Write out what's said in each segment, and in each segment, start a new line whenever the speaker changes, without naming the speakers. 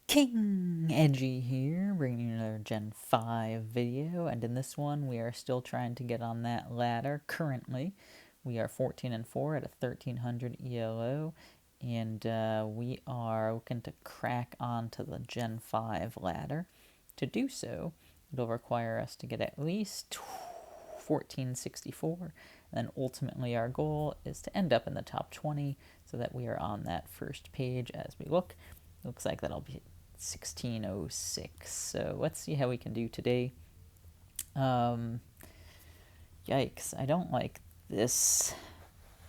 King Edgy here, bringing you another Gen 5 video, and in this one we are still trying to get on that ladder. Currently, we are 14 and 4 at a 1300 ELO, and we are looking to crack onto the Gen 5 ladder. To do so, it'll require us to get at least 1464, and then ultimately our goal is to end up in the top 20 so that we are on that first page as we look. Looks like that'll be 1606. So let's see how we can do today. Yikes, I don't like this.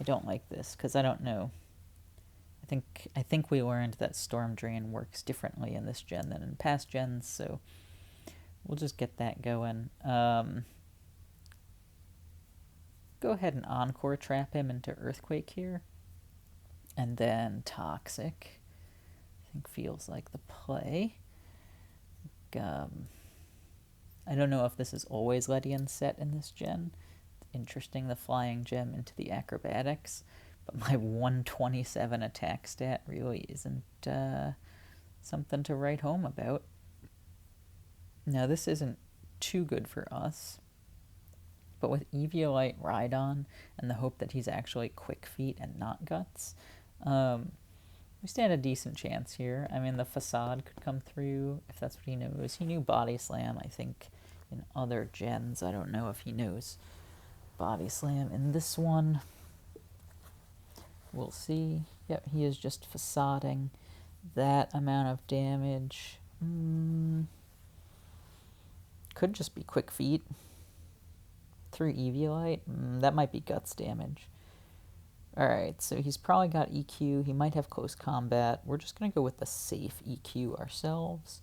I don't like this because I don't know. I think we learned that Storm Drain works differently in this gen than in past gens, so we'll just get that going. Go ahead and Encore trap him into Earthquake here. And then Toxic, I think feels like the play. I don't know if this is always Ledian set in this gen. It's interesting, the flying gem into the acrobatics, but my 127 attack stat really isn't something to write home about. Now this isn't too good for us, but with Eviolite Rhydon and the hope that he's actually Quick Feet and not Guts, we stand a decent chance here. I mean, the Facade could come through if that's what he knows. He knew Body Slam, I think, in other gens. I don't know if he knows Body Slam in this one. We'll see. Yep, he is just facading that amount of damage. Could just be Quick Feet through Eviolite. That might be Guts damage. Alright, so he's probably got EQ. He might have close combat. We're just going to go with the safe EQ ourselves.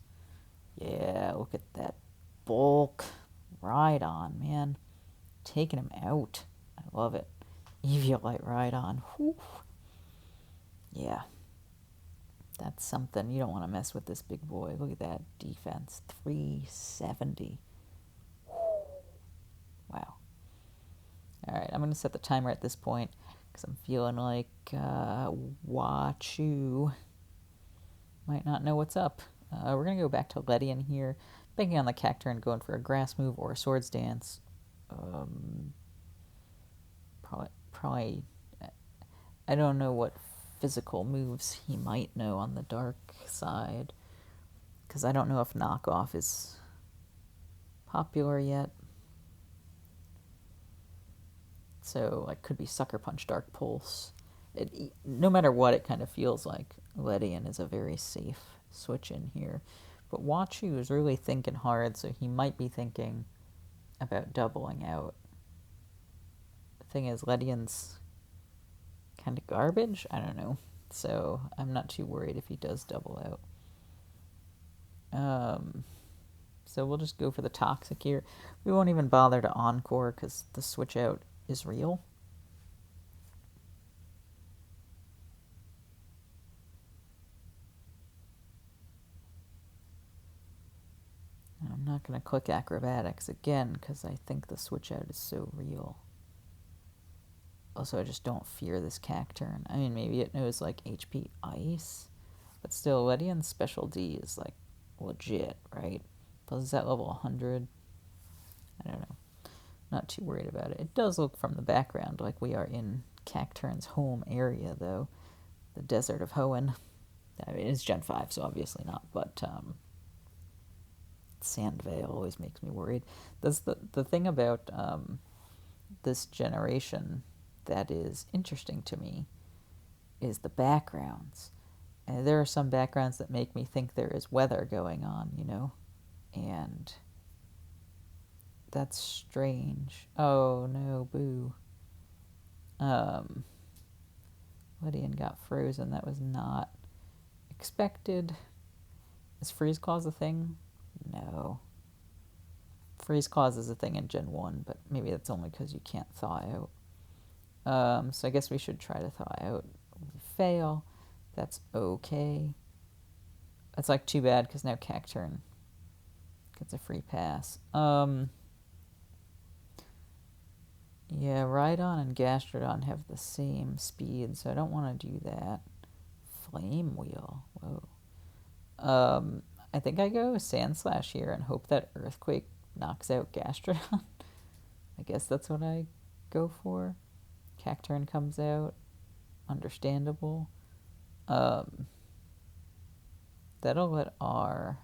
Yeah, look at that bulk. Rhydon, man. Taking him out. I love it. Eviolite Rhydon. Whew. Yeah. That's something. You don't want to mess with this big boy. Look at that defense. 370. Wow. Alright, I'm going to set the timer at this point because I'm feeling like Wachu might not know what's up. We're going to go back to Ledian here, banking on the Cacturne and going for a grass move or a Swords Dance. Probably, I don't know what physical moves he might know on the dark side, because I don't know if knockoff is popular yet. So, like, could be Sucker Punch, Dark Pulse. No matter what, it kind of feels like Ledian is a very safe switch in here. But Wachu is really thinking hard, so he might be thinking about doubling out. The thing is, Ledian's kind of garbage? I don't know. So, I'm not too worried if he does double out. So we'll just go for the Toxic here. We won't even bother to Encore because the switch out is real. And I'm not going to click Acrobatics again because I think the switch out is so real. Also, I just don't fear this Cacturne. I mean, maybe it knows, like, HP Ice, but still, Ledian's Special D is, like, legit, right? Plus, is that level 100? I don't know. Not too worried about it. It does look from the background like we are in Cacturne's home area, though. The Desert of Hoenn. I mean, it's Gen 5, so obviously not, but Sandvale always makes me worried. That's the thing about this generation that is interesting to me is the backgrounds. And there are some backgrounds that make me think there is weather going on, you know? And that's strange. Oh no, boo. Ledian got frozen. That was not expected. Is Freeze Claws a thing? No. Freeze Claws is a thing in Gen 1, but maybe that's only because you can't thaw out. So I guess we should try to thaw out. We fail. That's okay. That's like too bad because now Cacturne gets a free pass. Yeah, Rhydon and Gastrodon have the same speed, so I don't want to do that. Flame Wheel. Whoa. I think I go Sand Slash here and hope that Earthquake knocks out Gastrodon. I guess that's what I go for. Cacturne comes out. Understandable. Um, that'll let our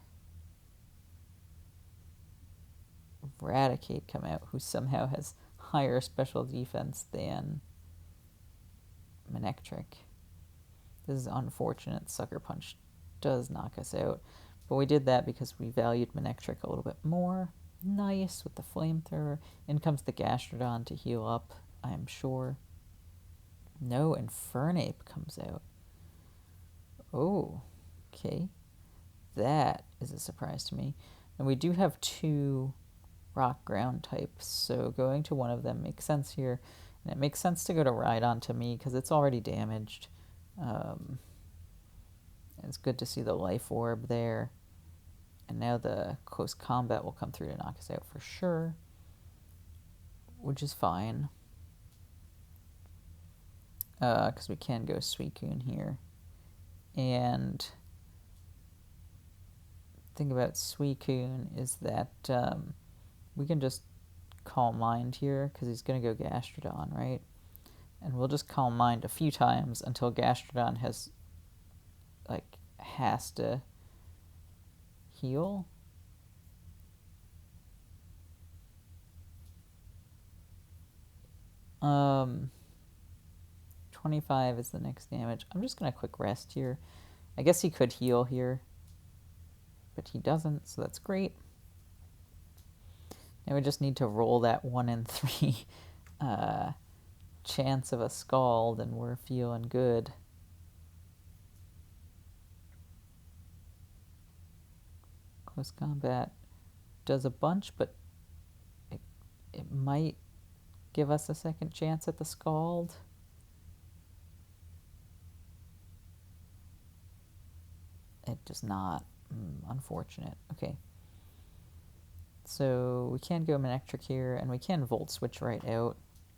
Raticate come out, who somehow has higher special defense than Manectric. This is unfortunate. Sucker Punch does knock us out. But we did that because we valued Manectric a little bit more. Nice with the Flamethrower. In comes the Gastrodon to heal up, I am sure. No, Infernape comes out. Oh, okay. That is a surprise to me. And we do have two rock ground types, so going to one of them makes sense here. And it makes sense to go to Rhydon to me because it's already damaged. It's good to see the Life Orb there. And now the Close Combat will come through to knock us out for sure, which is fine. Because we can go Suicune here. And the thing about Suicune is that we can just Calm Mind here, because he's going to go Gastrodon, right? And we'll just Calm Mind a few times until Gastrodon has to heal. Um, 25 is the next damage. I'm just going to quick rest here. I guess he could heal here, but he doesn't, so that's great. Now we just need to roll that 1 in 3 chance of a Scald, and we're feeling good. Close Combat does a bunch, but it might give us a second chance at the Scald. It does not. Unfortunate. Okay. So we can go Manectric here, and we can Volt Switch right out.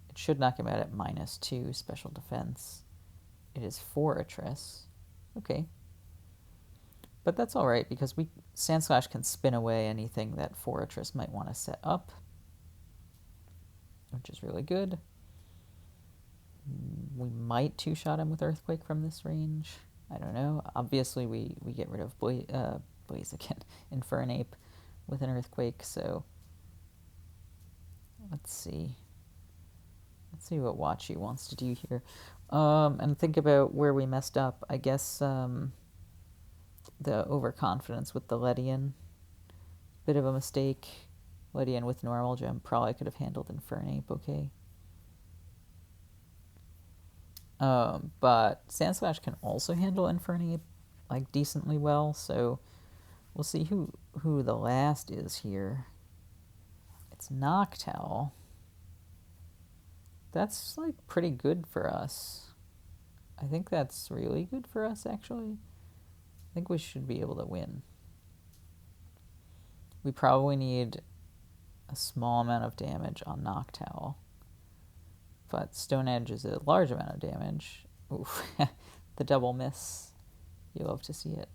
It should knock him out at -2 special defense. It is Forretress. Okay. But that's alright, because Sandslash can spin away anything that Forretress might want to set up, which is really good. We might two-shot him with Earthquake from this range. I don't know. Obviously, we get rid of Blaziken, Infernape with an Earthquake, so let's see. Let's see what Wachi wants to do here. And think about where we messed up. I guess the overconfidence with the Ledian. Bit of a mistake. Ledian with normal gem probably could have handled Infernape okay. But Sandslash can also handle Infernape decently well, so we'll see who the last is here. It's Noctowl. That's pretty good for us. I think that's really good for us, actually. I think we should be able to win. We probably need a small amount of damage on Noctowl. But Stone Edge is a large amount of damage. Oof. The double miss. You love to see it.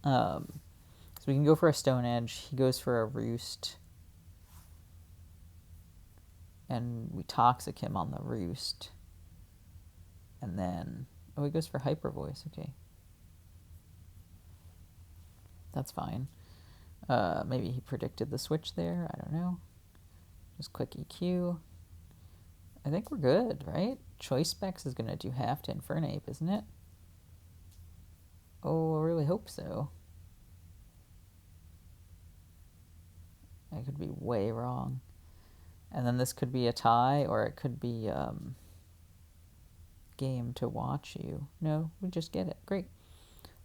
So we can go for a Stone Edge. He goes for a Roost. And we Toxic him on the Roost. And then... Oh, he goes for Hyper Voice. Okay. That's fine. Maybe he predicted the switch there. I don't know. Just quick EQ. I think we're good, right? Choice Specs is going to do half to Infernape, isn't it? Oh, I really hope so. I could be way wrong. And then this could be a tie, or it could be game to watch you. No, we just get it. Great.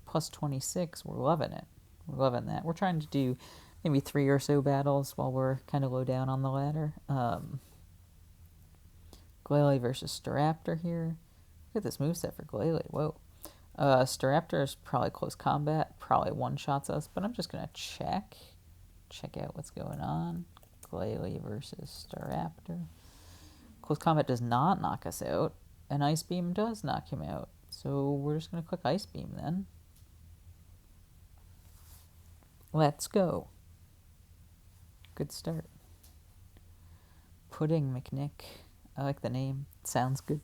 Plus 26. We're loving it. We're loving that. We're trying to do maybe 3 or so battles while we're kind of low down on the ladder. Glalie versus Staraptor here. Look at this moveset for Glalie. Whoa. Staraptor is probably Close Combat. Probably one-shots us, but I'm just going to check. Check out what's going on. Glalie versus Staraptor. Close Combat does not knock us out. And Ice Beam does knock him out. So we're just going to click Ice Beam then. Let's go. Good start. Pudding McNick. I like the name. It sounds good.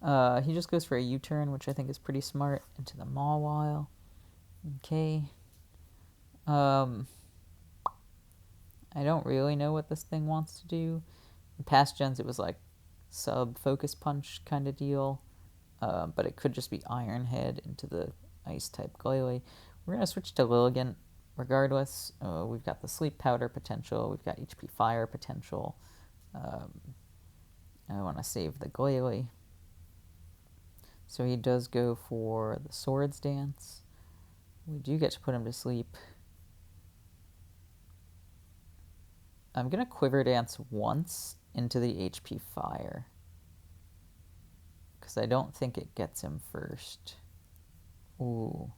He just goes for a U-turn, which I think is pretty smart, into the Mawile. Okay. I don't really know what this thing wants to do. In past gens, it was like sub-focus punch kind of deal. But it could just be Iron Head into the Ice-type Glalie. We're going to switch to Lilligant regardless. We've got the Sleep Powder potential. We've got HP Fire potential. I want to save the Glalie. So he does go for the Swords Dance. We do get to put him to sleep. I'm going to Quiver Dance once into the HP Fire, because I don't think it gets him first. Ooh.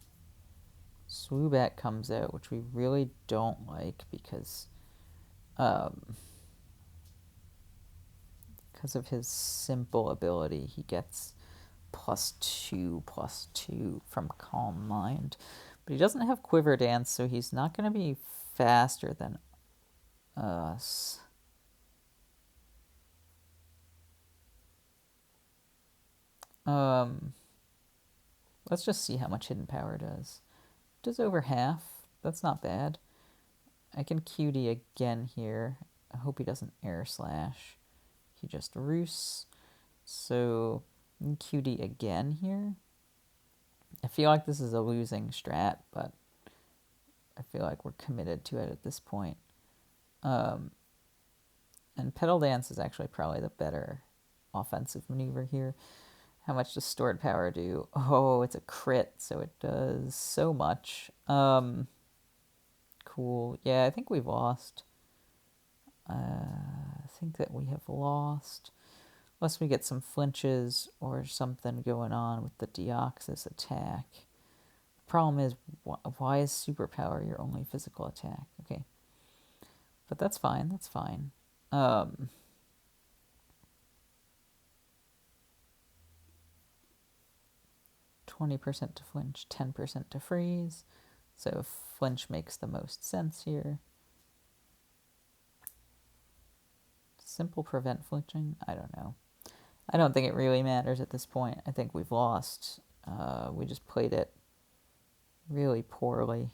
Swoobat comes out, which we really don't like because of his simple ability. He gets +2/+2 from Calm Mind. But he doesn't have Quiver Dance, so he's not going to be faster than us. Let's just see how much Hidden Power does. It does over half. That's not bad. I can QD again here. I hope he doesn't Air Slash. He just Roosts. So QD again here. I feel like this is a losing strat, but I feel like we're committed to it at this point. And Petal Dance is actually probably the better offensive maneuver here. How much does Stored Power do? Oh, it's a crit, so it does so much. Cool. Yeah, I think we've lost. I think that we have lost. Unless we get some flinches or something going on with the Deoxys attack. The problem is, why is Superpower your only physical attack? Okay. But that's fine, that's fine. 20% to flinch, 10% to freeze. So flinch makes the most sense here. Simple prevent flinching? I don't know. I don't think it really matters at this point. I think we've lost. We just played it really poorly.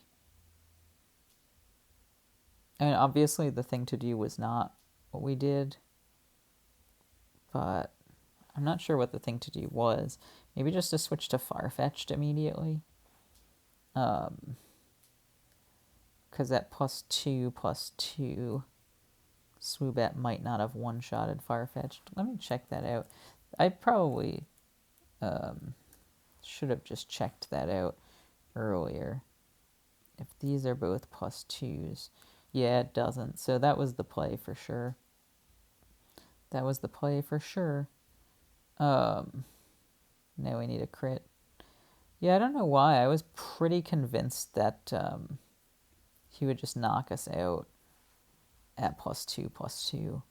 I mean, obviously the thing to do was not what we did, but I'm not sure what the thing to do was. Maybe just to switch to Farfetch'd immediately. Because that +2/+2 Swoobat might not have one-shotted Farfetch'd. Let me check that out. I probably should have just checked that out earlier. If these are both +2s. Yeah, it doesn't. So that was the play for sure. That was the play for sure. Now we need a crit. Yeah, I don't know why. I was pretty convinced that he would just knock us out at +2/+2.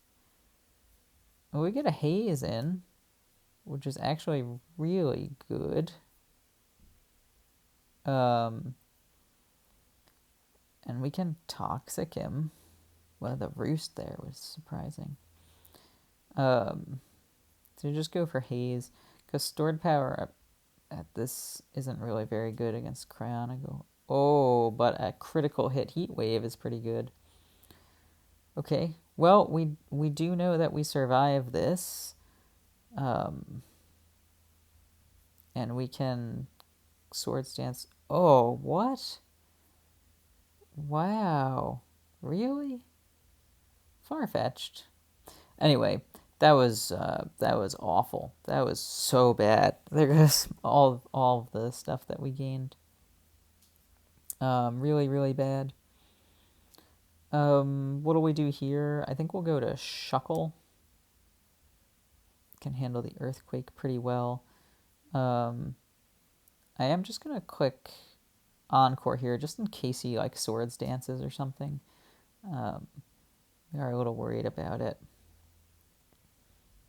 Well, we get a Haze in, which is actually really good. And we can Toxic him. Well, the Roost there was surprising. So just go for Haze, because Stored Power at this isn't really very good against Cryonicle. Oh, but a critical hit Heat Wave is pretty good. Okay, well, we do know that we survive this. And we can Swords Dance. Oh, what? Wow. Really? Farfetch'd. Anyway, that was awful. That was so bad. There goes all of the stuff that we gained. Really, really bad. What do we do here? I think we'll go to Shuckle. Can handle the Earthquake pretty well. I am just gonna click Encore here, just in case he like Swords Dances or something. We are a little worried about it.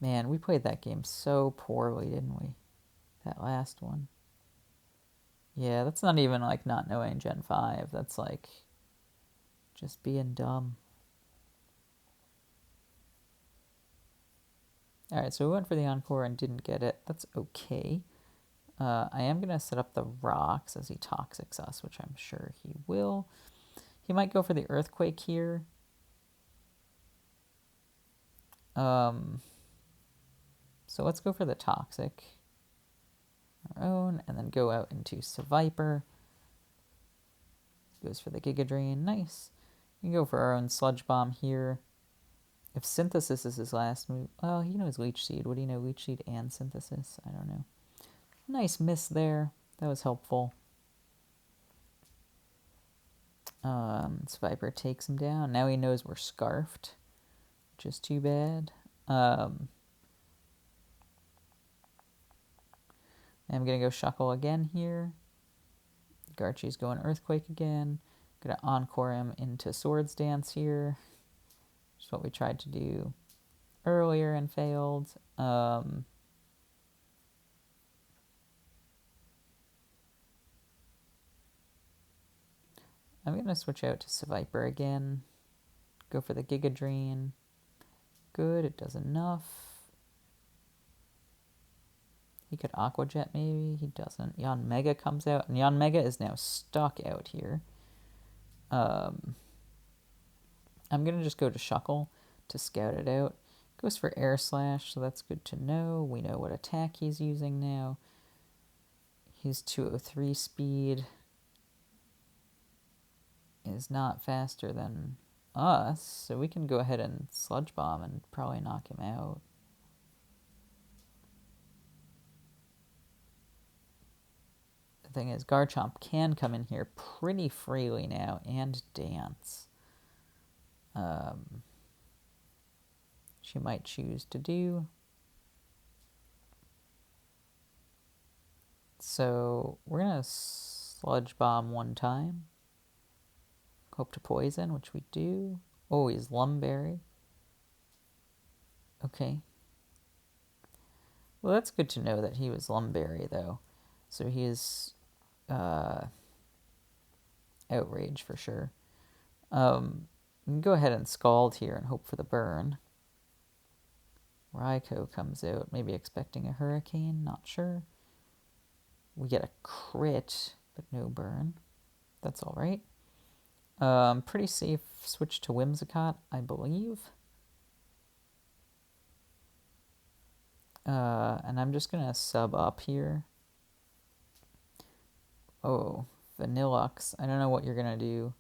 Man, we played that game so poorly, didn't we? That last one. Yeah, that's not even like not knowing Gen 5. That's like Just being dumb. Alright, so we went for the Encore and didn't get it. That's okay. I am going to set up the rocks as he toxics us, which I'm sure he will. He might go for the Earthquake here. So let's go for the Toxic. Our own, and then go out into Seviper. Goes for the Giga Drain. Nice. We can go for our own Sludge Bomb here. If Synthesis is his last move... Well, he knows Leech Seed. Would he know Leech Seed and Synthesis? I don't know. Nice miss there. That was helpful. Viper takes him down. Now he knows we're Scarfed, which is too bad. I'm going to go Shuckle again here. Garchie's going Earthquake again. Going to Encore him into Swords Dance here. Which is what we tried to do earlier and failed. I'm going to switch out to Seviper again. Go for the Giga Drain. Good, it does enough. He could Aqua Jet maybe. He doesn't. Yon Mega comes out. And Yon Mega is now stuck out here. I'm going to just go to Shuckle to scout it out. Goes for Air Slash, so that's good to know. We know what attack he's using now. His 203 speed is not faster than us, so we can go ahead and Sludge Bomb and probably knock him out. The thing is, Garchomp can come in here pretty freely now and dance. She might choose to do. So we're going to Sludge Bomb one time. Hope to poison, which we do. Oh, he's Lumberry. Okay. Well, that's good to know that he was Lumberry, though. So he is Outrage for sure. We can go ahead and Scald here and hope for the burn. Raikou comes out, maybe expecting a Hurricane, not sure. We get a crit, but no burn. That's alright. Pretty safe switch to Whimsicott, I believe. And I'm just going to sub up here. Oh, Vanillux. I don't know what you're going to do.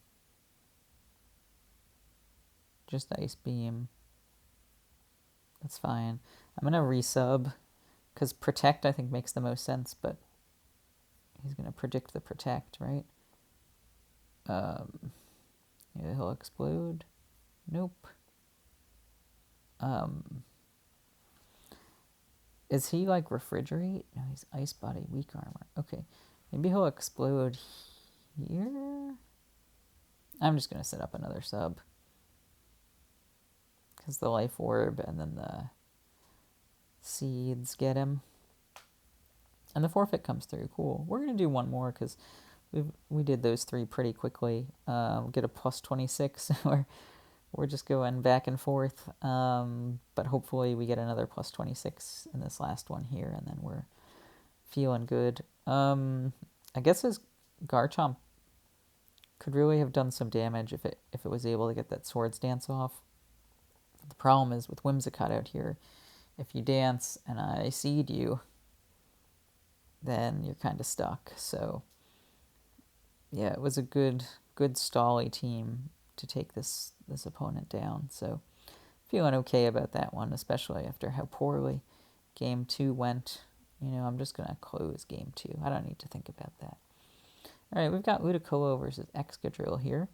Just Ice Beam. That's fine. I'm going to resub, because Protect I think makes the most sense, but he's going to predict the Protect, right? Yeah, he'll explode. Nope. Is he like Refrigerate? No, he's Ice Body, Weak Armor. Okay, maybe he'll explode here? I'm just going to set up another sub. Because the Life Orb and then the Seeds get him. And the Forfeit comes through. Cool. We're going to do one more because we did those three pretty quickly. Get a plus 26. We're just going back and forth. But hopefully we get another plus 26 in this last one here. And then we're feeling good. I guess his Garchomp could really have done some damage if it was able to get that Swords Dance off. The problem is with Whimsicott out here, if you dance and I seed you, then you're kind of stuck. So, yeah, it was a good stally team to take this opponent down. So, feeling okay about that one, especially after how poorly Game 2 went. You know, I'm just going to close Game 2. I don't need to think about that. All right, we've got Ludicolo versus Excadrill here.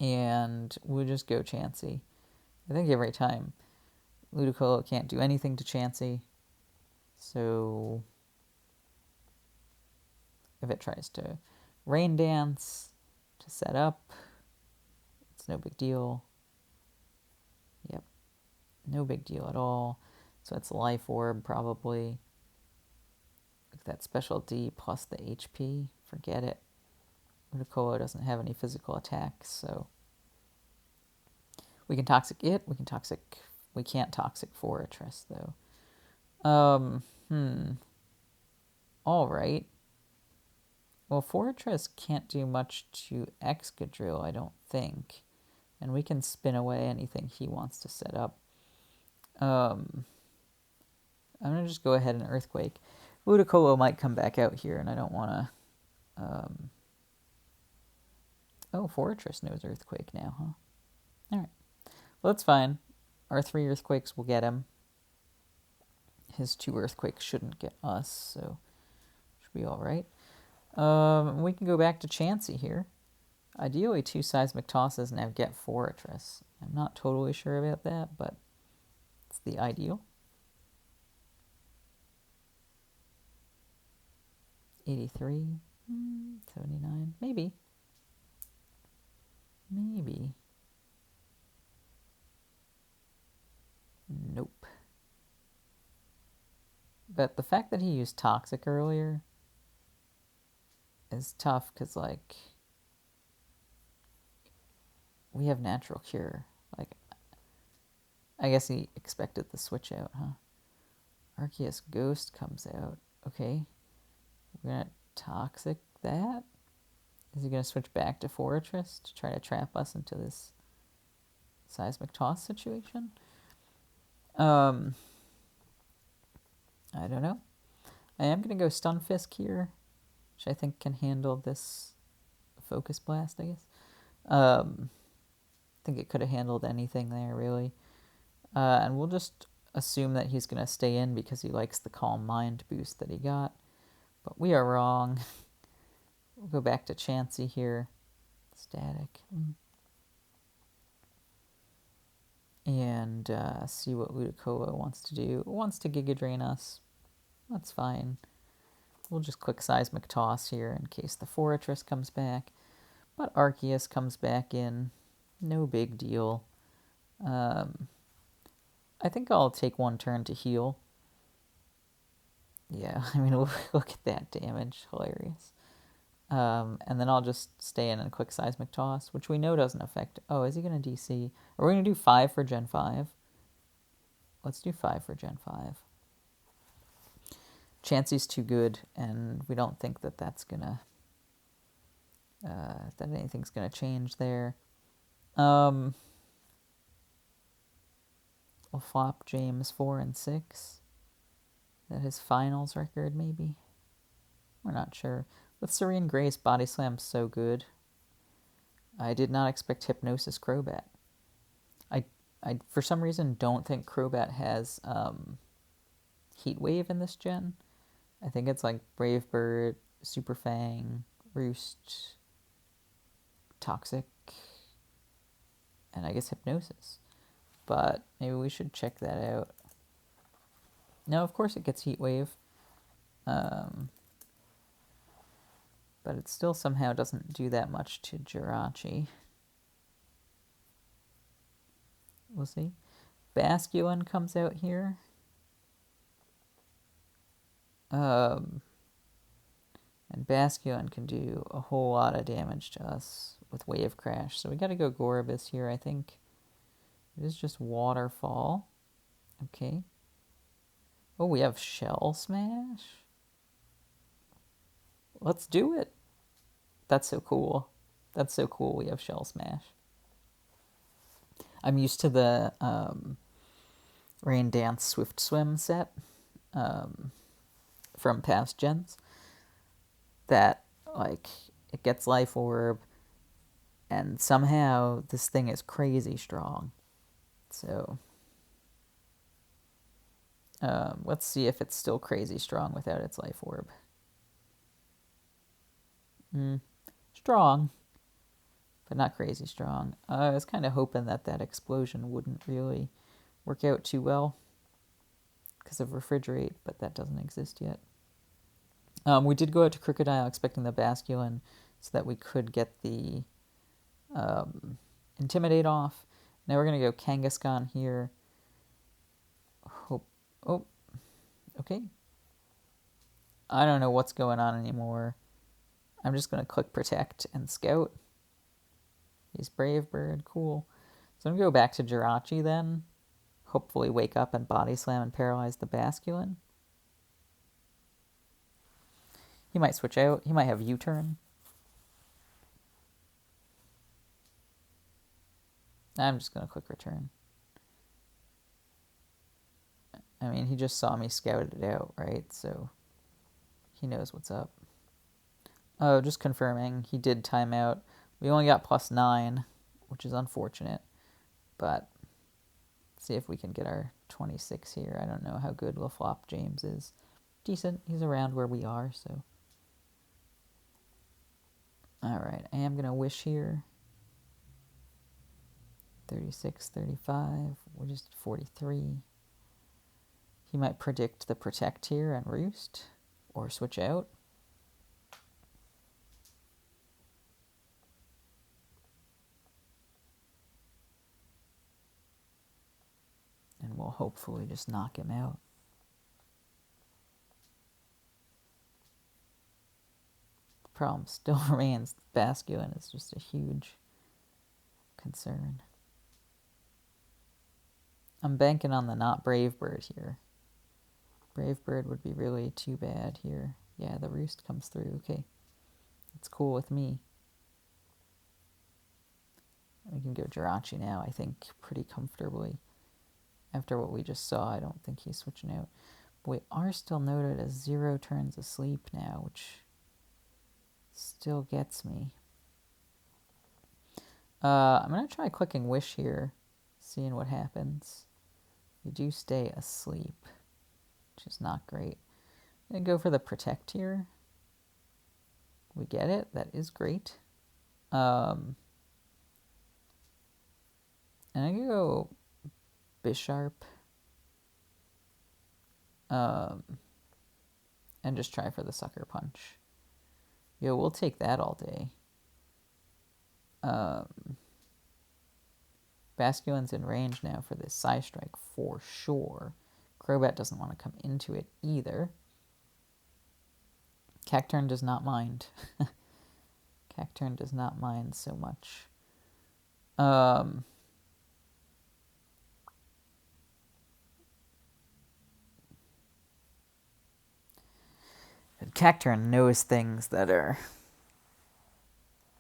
And we'll just go Chansey. I think every time Ludicolo can't do anything to Chansey. So if it tries to Rain Dance to set up, it's no big deal. Yep, no big deal at all. So it's Life Orb probably. That special D plus the HP, forget it. Ludicolo doesn't have any physical attacks, so we can toxic it. We can't toxic Fortress though. All right. Well, Fortress can't do much to Excadrill, I don't think. And we can spin away anything he wants to set up. I'm going to just go ahead and Earthquake. Ludicolo might come back out here, and I don't want to... Oh, Fortress knows Earthquake now, huh? Alright. Well, that's fine. Our 3 Earthquakes will get him. His 2 Earthquakes shouldn't get us, so should be alright. We can go back to Chansey here. Ideally, 2 Seismic Tosses and have get Fortress. I'm not totally sure about that, but it's the ideal. 83, 79, maybe. Maybe. Nope. But the fact that he used Toxic earlier is tough because, like, we have Natural Cure. Like, I guess he expected the switch out, huh? Arceus Ghost comes out. Okay. We're going to Toxic that? Is he going to switch back to Fortress to try to trap us into this Seismic Toss situation? I don't know. I am going to go Stunfisk here, which I think can handle this Focus Blast, I guess. I think it could have handled anything there, really. And we'll just assume that he's going to stay in because he likes the Calm Mind boost that he got. But we are wrong. We'll go back to Chansey here. Static. And see what Ludicolo wants to do. It wants to Giga Drain us. That's fine. We'll just click Seismic Toss here in case the Fortress comes back. But Arceus comes back in. No big deal. I think I'll take 1 turn to heal. Yeah, I mean, look at that damage. Hilarious. And then I'll just stay in and quick Seismic Toss, which we know doesn't affect... Oh, is he going to DC? Are we going to do 5 for Gen 5? Let's do 5 for Gen 5. Chansey's too good, and we don't think that that's going to... that anything's going to change there. We'll flop James 4 and 6. Is that his finals record, maybe? We're not sure. With Serene Grace, Body Slam's so good. I did not expect Hypnosis Crobat. I for some reason don't think Crobat has Heat Wave in this gen. I think it's like Brave Bird, Super Fang, Roost, Toxic, and I guess Hypnosis. But maybe we should check that out. No, of course it gets Heat Wave. But it still somehow doesn't do that much to Jirachi. We'll see. Basculin comes out here. And Basculin can do a whole lot of damage to us with Wave Crash. So we gotta go Gorobus here, I think. It is just Waterfall. Okay. Oh, we have Shell Smash? Let's do it. That's so cool. That's so cool we have Shell Smash. I'm used to the Rain Dance Swift Swim set from past gens. That, like, it gets Life Orb, and somehow this thing is crazy strong. So, let's see if it's still crazy strong without its Life Orb. Strong, but not crazy strong. I was kind of hoping that that explosion wouldn't really work out too well because of Refrigerate, but that doesn't exist yet. We did go out to Crocodile expecting the Basculin so that we could get the Intimidate off. Now we're going to go Kangaskhan here. Oh, okay. I don't know what's going on anymore. I'm just going to click Protect and Scout. He's Brave Bird, cool. So I'm going to go back to Jirachi then. Hopefully wake up and Body Slam and paralyze the Basculin. He might switch out. He might have U-turn. I'm just going to click Return. I mean, he just saw me scout it out, right? So he knows what's up. Oh, just confirming. He did time out. We only got +9, which is unfortunate. But see if we can get our 26 here. I don't know how good LaFlop James is. Decent. He's around where we are, so. Alright, I am going to wish here. 36, 35. We're just at 43. He might predict the Protect here and Roost. Or switch out. And we'll hopefully just knock him out. The problem still remains Basculin is just a huge concern. I'm banking on the not Brave Bird here. Brave Bird would be really too bad here. Yeah, the Roost comes through. Okay. It's cool with me. We can go Jirachi now, I think, pretty comfortably. After what we just saw, I don't think he's switching out. But we are still noted as 0 turns asleep now, which still gets me. I'm going to try clicking Wish here, seeing what happens. We do stay asleep, which is not great. I'm going to go for the Protect here. We get it. That is great. And I'm going to go Bisharp. And just try for the Sucker Punch. Yo, we'll take that all day. Basculin's in range now for this Psy Strike for sure. Crobat doesn't want to come into it either. Cacturne does not mind. Cacturne does not mind so much. Cacturne knows things that are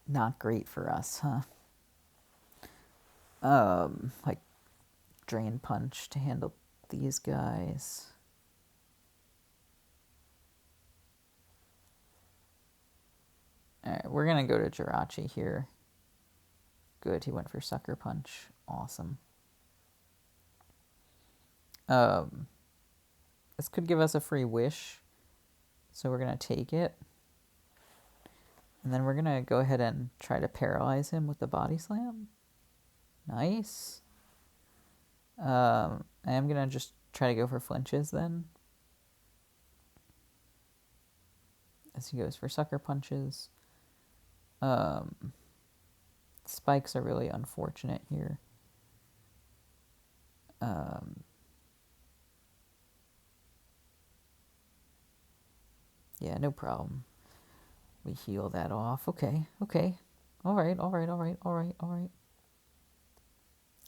not great for us, huh? Like Drain Punch to handle these guys. Alright, we're gonna go to Jirachi here. Good, he went for Sucker Punch. Awesome. This could give us a free wish, so we're gonna take it. And then we're gonna go ahead and try to paralyze him with the Body Slam. Nice. I am gonna just try to go for flinches then. As he goes for Sucker Punches. Spikes are really unfortunate here. Yeah, no problem. We heal that off. Okay. Alright.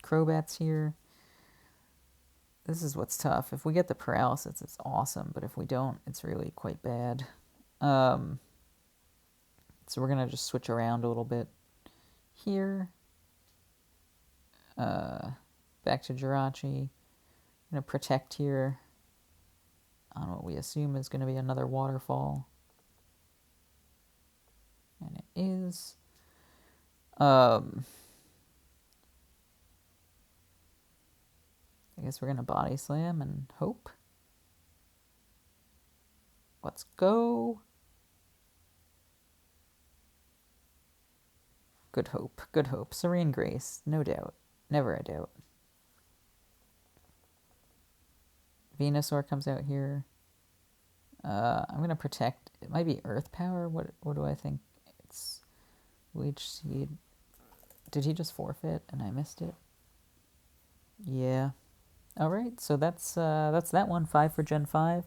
Crobat's here. This is what's tough. If we get the paralysis, it's awesome. But if we don't, it's really quite bad. So we're going to just switch around a little bit here. Back to Jirachi. I'm going to Protect here on what we assume is going to be another waterfall. And it is. I guess we're going to Body Slam and hope. Let's go. Good hope. Good hope. Serene Grace. No doubt. Never a doubt. Venusaur comes out here. I'm going to Protect. It might be Earth Power. What do I think? It's Leech Seed. Did he just forfeit and I missed it? Yeah. All right, so that's that one. 5 for Gen 5.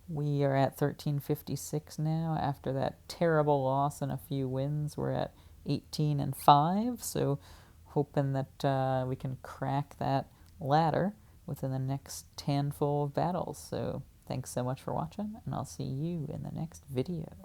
We are at 1356 now. After that terrible loss and a few wins, we're at 18-5. So hoping that we can crack that ladder within the next handful of battles. So thanks so much for watching, and I'll see you in the next video.